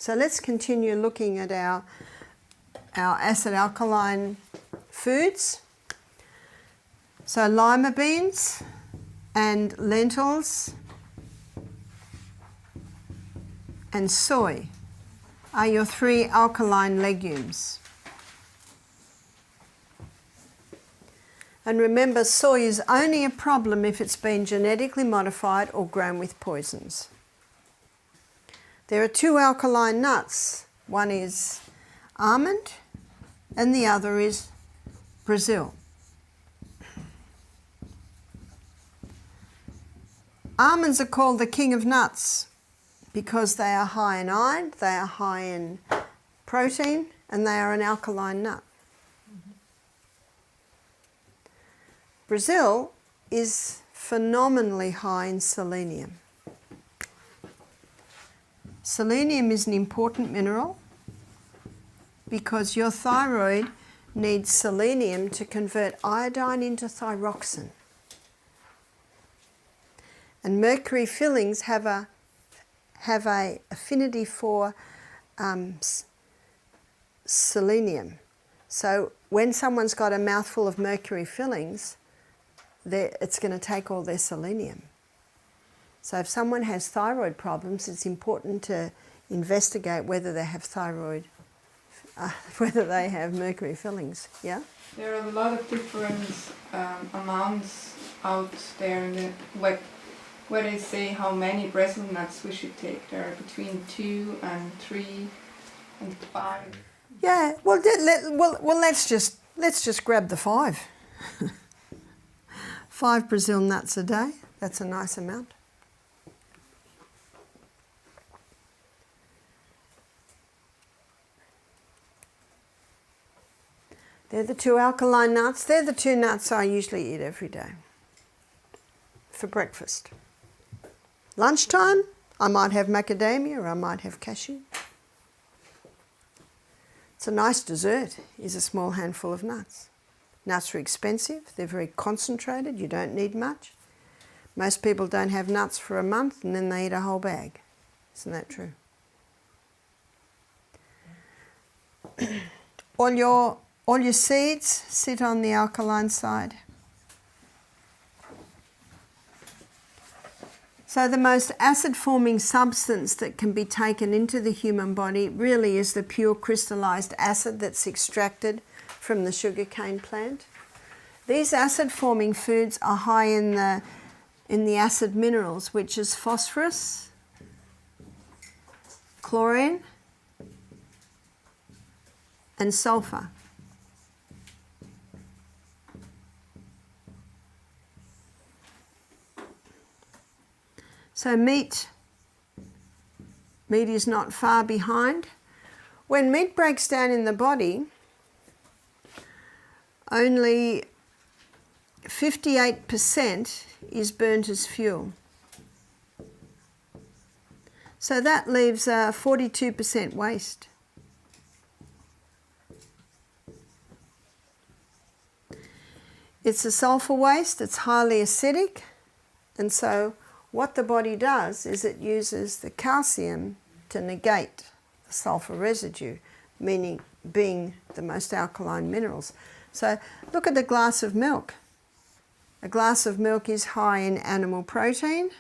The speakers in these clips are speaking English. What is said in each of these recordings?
So let's continue looking at our acid alkaline foods. So lima beans and lentils and soy are your 3 alkaline legumes. And remember, soy is only a problem if it's been genetically modified or grown with poisons. There are 2 alkaline nuts. One is almond and the other is Brazil. Almonds are called the king of nuts because they are high in iron, they are high in protein, and they are an alkaline nut. Brazil is phenomenally high in selenium. Selenium is an important mineral because your thyroid needs selenium to convert iodine into thyroxine. And mercury fillings have a affinity for selenium. So when someone's got a mouthful of mercury fillings, it's going to take all their selenium. So if someone has thyroid problems, it's important to investigate whether they have whether they have mercury fillings. Yeah? There are a lot of different amounts out there, where they say how many Brazil nuts we should take. There are between 2 and 3 and 5. Yeah. Well, let's just grab the 5. 5 Brazil nuts a day. That's a nice amount. They're the 2 alkaline nuts. They're the 2 nuts I usually eat every day for breakfast. Lunchtime, I might have macadamia or I might have cashew. It's a nice dessert, is a small handful of nuts. Nuts are expensive, they're very concentrated, you don't need much. Most people don't have nuts for a month and then they eat a whole bag. Isn't that true? All your seeds sit on the alkaline side. So the most acid-forming substance that can be taken into the human body really is the pure crystallized acid that's extracted from the sugarcane plant. These acid-forming foods are high in the acid minerals, which is phosphorus, chlorine, and sulfur. So meat is not far behind. When meat breaks down in the body, only 58% is burnt as fuel. So that leaves 42% waste. It's a sulfur waste, it's highly acidic, and so what the body does is it uses the calcium to negate the sulfur residue, meaning being the most alkaline minerals. So look at a glass of milk. A glass of milk is high in animal protein.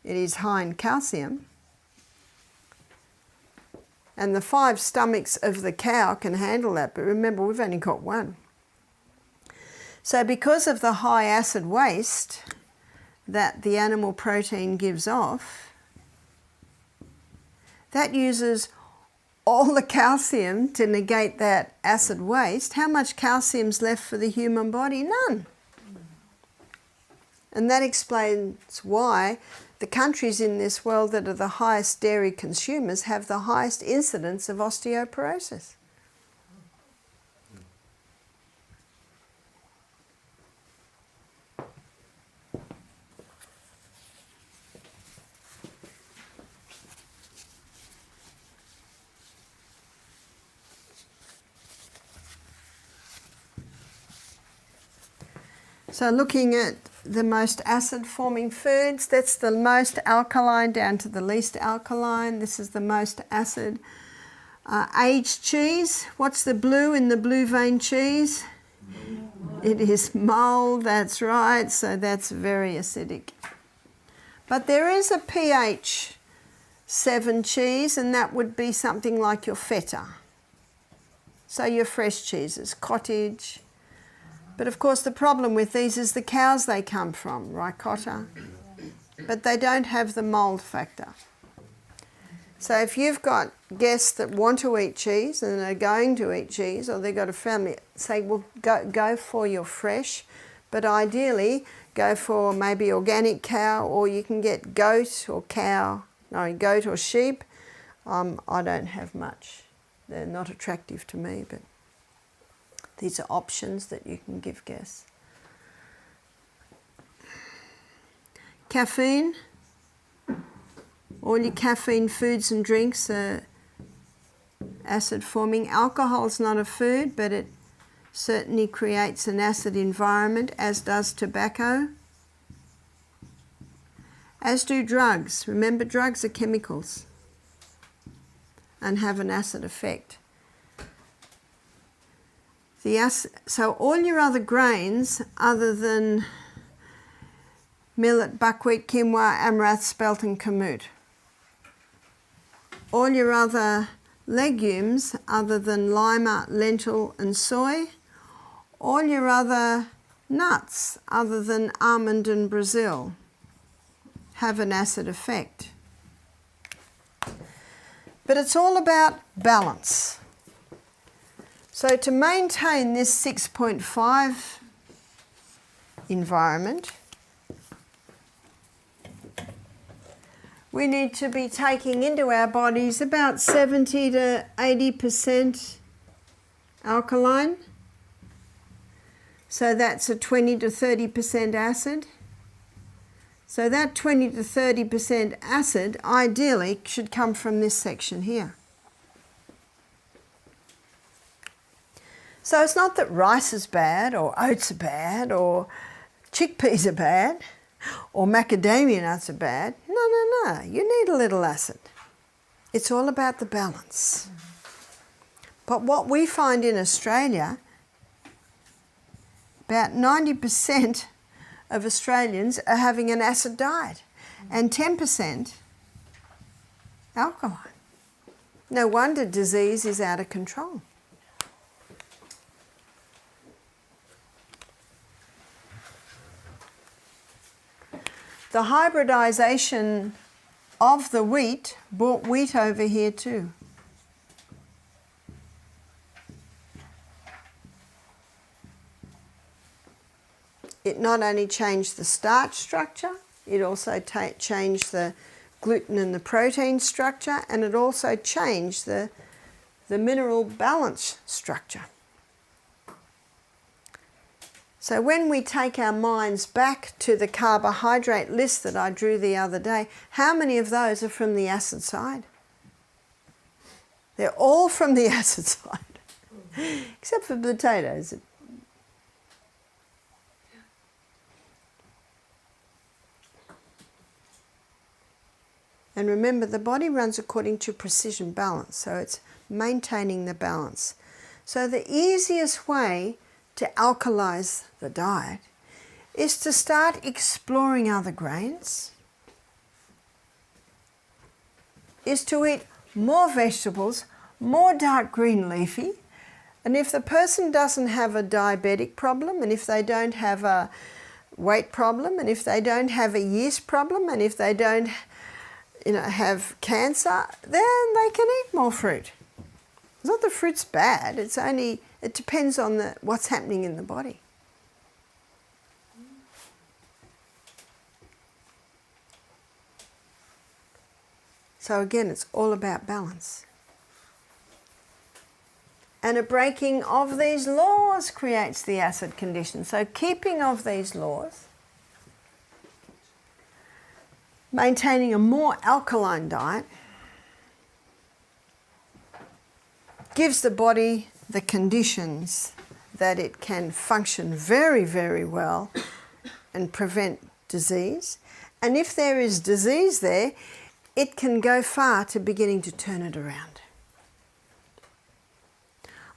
It is high in calcium. And the 5 stomachs of the cow can handle that, but remember, we've only got 1. So because of the high acid waste that the animal protein gives off, that uses all the calcium to negate that acid waste. How much calcium's left for the human body? None. And that explains why the countries in this world that are the highest dairy consumers have the highest incidence of osteoporosis. So looking at the most acid forming foods. That's the most alkaline down to the least alkaline. This is the most acid. Aged cheese. What's the blue in the blue vein cheese? It is mold, that's right, so that's very acidic. But there is a pH 7 cheese, and that would be something like your feta. So your fresh cheeses, cottage. But of course the problem with these is the cows they come from, ricotta. But they don't have the mold factor. So if you've got guests that want to eat cheese and are going to eat cheese, or they've got a family, say, well, go for your fresh, but ideally go for maybe organic cow, or you can get goat or goat or sheep. I don't have much. They're not attractive to me, but these are options that you can give guests. Caffeine. All your caffeine foods and drinks are acid forming. Alcohol is not a food, but it certainly creates an acid environment, as does tobacco. As do drugs. Remember, drugs are chemicals and have an acid effect. So all your other grains, other than millet, buckwheat, quinoa, amaranth, spelt and kamut. All your other legumes, other than lima, lentil and soy. All your other nuts, other than almond and Brazil, have an acid effect. But it's all about balance. So to maintain this 6.5 environment, we need to be taking into our bodies about 70 to 80% alkaline. So that's a 20 to 30% acid. So that 20 to 30% acid ideally should come from this section here. So it's not that rice is bad, or oats are bad, or chickpeas are bad, or macadamia nuts are bad. No. You need a little acid. It's all about the balance. But what we find in Australia, about 90% of Australians are having an acid diet, and 10% alkaline. No wonder disease is out of control. The hybridization of the wheat brought wheat over here too. It not only changed the starch structure, it also changed the gluten and the protein structure, and it also changed the mineral balance structure. So when we take our minds back to the carbohydrate list that I drew the other day, how many of those are from the acid side? They're all from the acid side, except for potatoes. And remember, the body runs according to precision balance, so it's maintaining the balance. So the easiest way to alkalize the diet is to start exploring other grains, is to eat more vegetables, more dark green leafy, and if the person doesn't have a diabetic problem, and if they don't have a weight problem, and if they don't have a yeast problem, and if they don't have cancer, then they can eat more fruit. It's not that fruit's bad, it depends on what's happening in the body. So again, it's all about balance. And a breaking of these laws creates the acid condition. So keeping of these laws, maintaining a more alkaline diet, gives the body the conditions that it can function very, very well and prevent disease. And if there is disease there, it can go far to beginning to turn it around.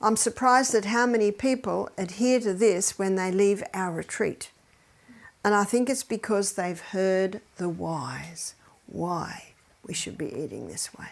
I'm surprised at how many people adhere to this when they leave our retreat. And I think it's because they've heard the whys, why we should be eating this way.